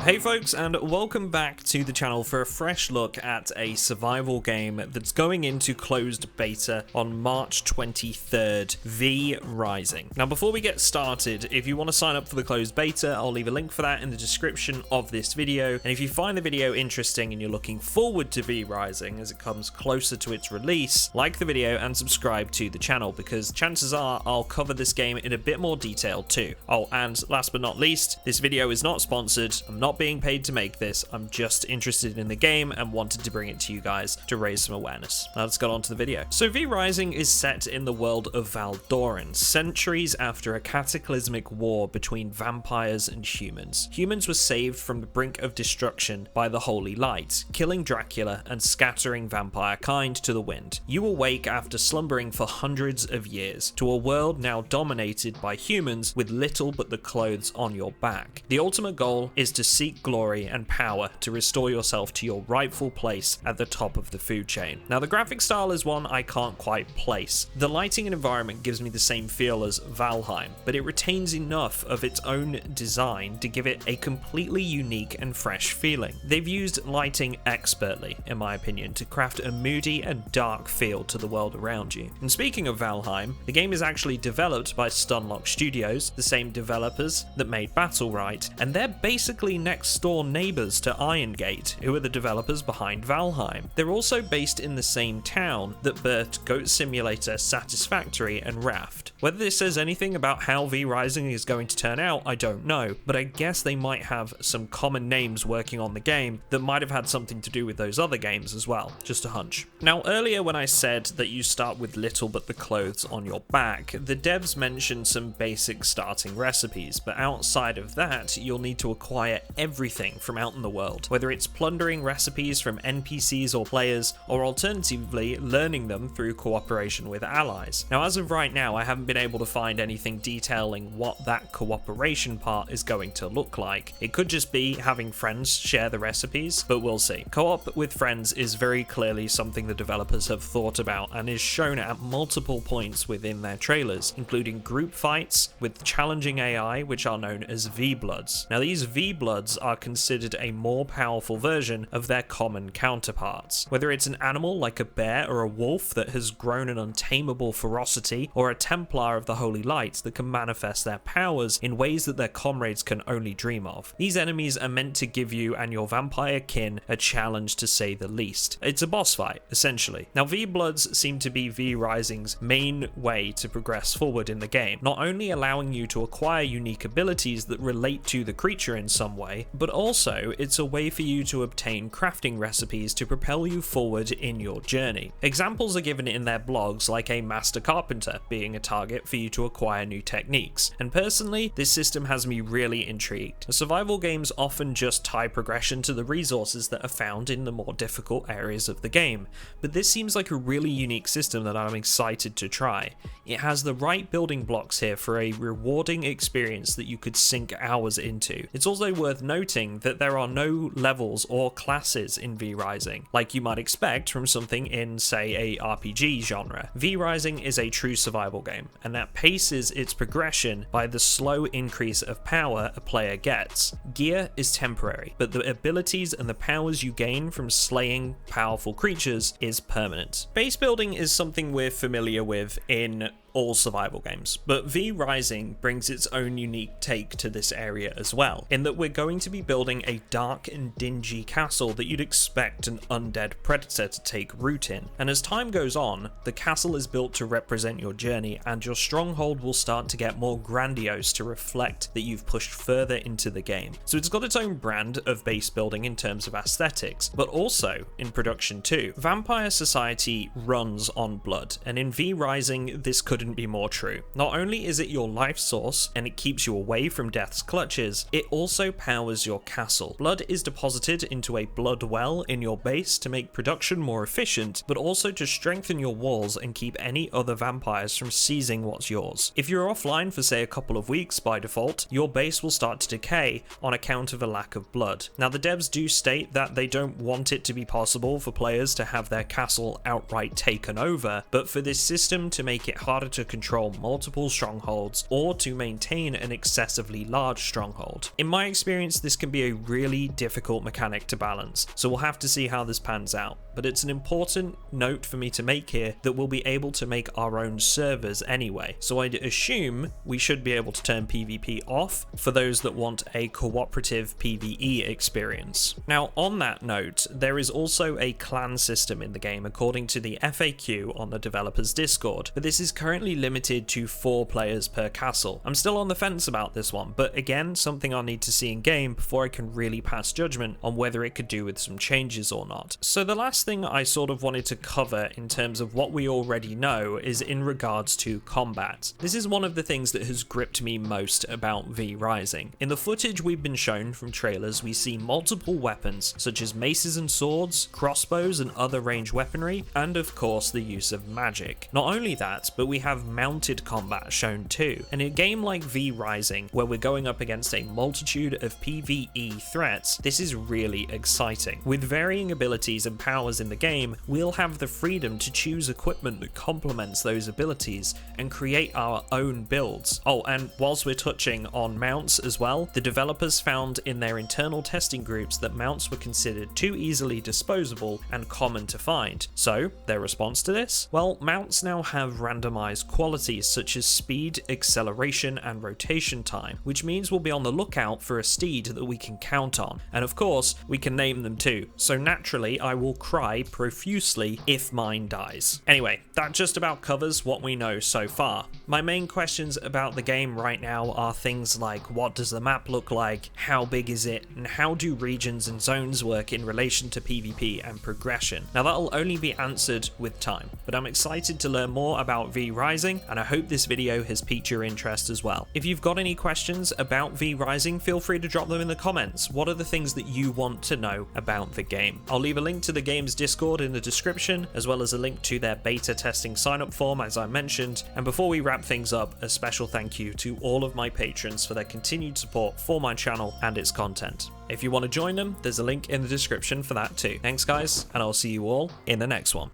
Hey folks, and welcome back to the channel for a fresh look at a survival game that's going into closed beta on March 23rd, vrising. Now before we get started, if you want to sign up for the closed beta, I'll leave a link for that in the description of this video, and if you find the video interesting and you're looking forward to vrising as it comes closer to its release, like the video and subscribe to the channel because chances are I'll cover this game in a bit more detail too. Oh, and last but not least, this video is not sponsored. I'm not being paid to make this. I'm just interested in the game and wanted to bring it to you guys to raise some awareness. Now let's get on to the video. So vrising is set in the world of Valdoran, centuries after a cataclysmic war between vampires and humans. Humans were saved from the brink of destruction by the Holy Light, killing Dracula and scattering vampire kind to the wind. You awake after slumbering for hundreds of years to a world now dominated by humans with little but the clothes on your back. The ultimate goal is to seek glory and power to restore yourself to your rightful place at the top of the food chain. Now the graphic style is one I can't quite place. The lighting and environment gives me the same feel as Valheim, but it retains enough of its own design to give it a completely unique and fresh feeling. They've used lighting expertly, in my opinion, to craft a moody and dark feel to the world around you. And speaking of Valheim, the game is actually developed by Stunlock Studios, the same developers that made Battlerite, and they're basically next door neighbours to Irongate, who are the developers behind Valheim. They're also based in the same town that birthed Goat Simulator, Satisfactory and Raft. Whether this says anything about how vrising is going to turn out, I don't know, but I guess they might have some common names working on the game that might have had something to do with those other games as well, just a hunch. Now earlier when I said that you start with little but the clothes on your back, the devs mentioned some basic starting recipes, but outside of that you'll need to acquire everything from out in the world, whether it's plundering recipes from NPCs or players, or alternatively learning them through cooperation with allies. Now as of right now I haven't been able to find anything detailing what that cooperation part is going to look like. It could just be having friends share the recipes, but we'll see. Co-op with friends is very clearly something the developers have thought about and is shown at multiple points within their trailers, including group fights with challenging AI which are known as V-Bloods. Now these V-Bloods are considered a more powerful version of their common counterparts. Whether it's an animal like a bear or a wolf that has grown an untamable ferocity, or a Templar of the Holy Light that can manifest their powers in ways that their comrades can only dream of. These enemies are meant to give you and your vampire kin a challenge to say the least. It's a boss fight, essentially. Now V-Bloods seem to be vrising's main way to progress forward in the game, not only allowing you to acquire unique abilities that relate to the creature in some way, but also it's a way for you to obtain crafting recipes to propel you forward in your journey. Examples are given in their blogs, like a master carpenter being a target for you to acquire new techniques, and personally this system has me really intrigued. Survival games often just tie progression to the resources that are found in the more difficult areas of the game, but this seems like a really unique system that I'm excited to try. It has the right building blocks here for a rewarding experience that you could sink hours into. It's also worth noting that there are no levels or classes in vrising, like you might expect from something in, say, a RPG genre. Vrising is a true survival game, and that paces its progression by the slow increase of power a player gets. Gear is temporary, but the abilities and the powers you gain from slaying powerful creatures is permanent. Base building is something we're familiar with in all survival games, but vrising brings its own unique take to this area as well, in that we're going to be building a dark and dingy castle that you'd expect an undead predator to take root in, and as time goes on, the castle is built to represent your journey, and your stronghold will start to get more grandiose to reflect that you've pushed further into the game. So it's got its own brand of base building in terms of aesthetics, but also in production too. Vampire society runs on blood, and in vrising this could couldn't be more true. Not only is it your life source and it keeps you away from death's clutches, it also powers your castle. Blood is deposited into a blood well in your base to make production more efficient, but also to strengthen your walls and keep any other vampires from seizing what's yours. If you're offline for say a couple of weeks by default, your base will start to decay on account of a lack of blood. Now the devs do state that they don't want it to be possible for players to have their castle outright taken over, but for this system to make it harder to control multiple strongholds or to maintain an excessively large stronghold. In my experience, this can be a really difficult mechanic to balance, so we'll have to see how this pans out. But it's an important note for me to make here that we'll be able to make our own servers anyway, so I'd assume we should be able to turn PvP off for those that want a cooperative PvE experience. Now, on that note, there is also a clan system in the game according to the FAQ on the developer's Discord, but this is currently limited to 4 players per castle. I'm still on the fence about this one, but again, something I'll need to see in game before I can really pass judgment on whether it could do with some changes or not. So the last thing I sort of wanted to cover in terms of what we already know is in regards to combat. This is one of the things that has gripped me most about vrising. In the footage we've been shown from trailers, we see multiple weapons such as maces and swords, crossbows and other ranged weaponry, and of course the use of magic. Not only that, but we have mounted combat shown too. And in a game like vrising, where we're going up against a multitude of PvE threats, this is really exciting. With varying abilities and powers in the game, we'll have the freedom to choose equipment that complements those abilities and create our own builds. Oh, and whilst we're touching on mounts as well, the developers found in their internal testing groups that mounts were considered too easily disposable and common to find. So, their response to this? Well, mounts now have randomized qualities such as speed, acceleration, and rotation time, which means we'll be on the lookout for a steed that we can count on. And of course, we can name them too. So naturally, I will cry profusely if mine dies. Anyway, that just about covers what we know so far. My main questions about the game right now are things like, what does the map look like, how big is it, and how do regions and zones work in relation to PvP and progression. Now that'll only be answered with time, but I'm excited to learn more about vrising, and I hope this video has piqued your interest as well. If you've got any questions about vrising, feel free to drop them in the comments. What are the things that you want to know about the game? I'll leave a link to the game's Discord in the description, as well as a link to their beta testing sign-up form as I mentioned. And before we wrap things up, a special thank you to all of my patrons for their continued support for my channel and its content. If you want to join them, there's a link in the description for that too. Thanks guys, and I'll see you all in the next one.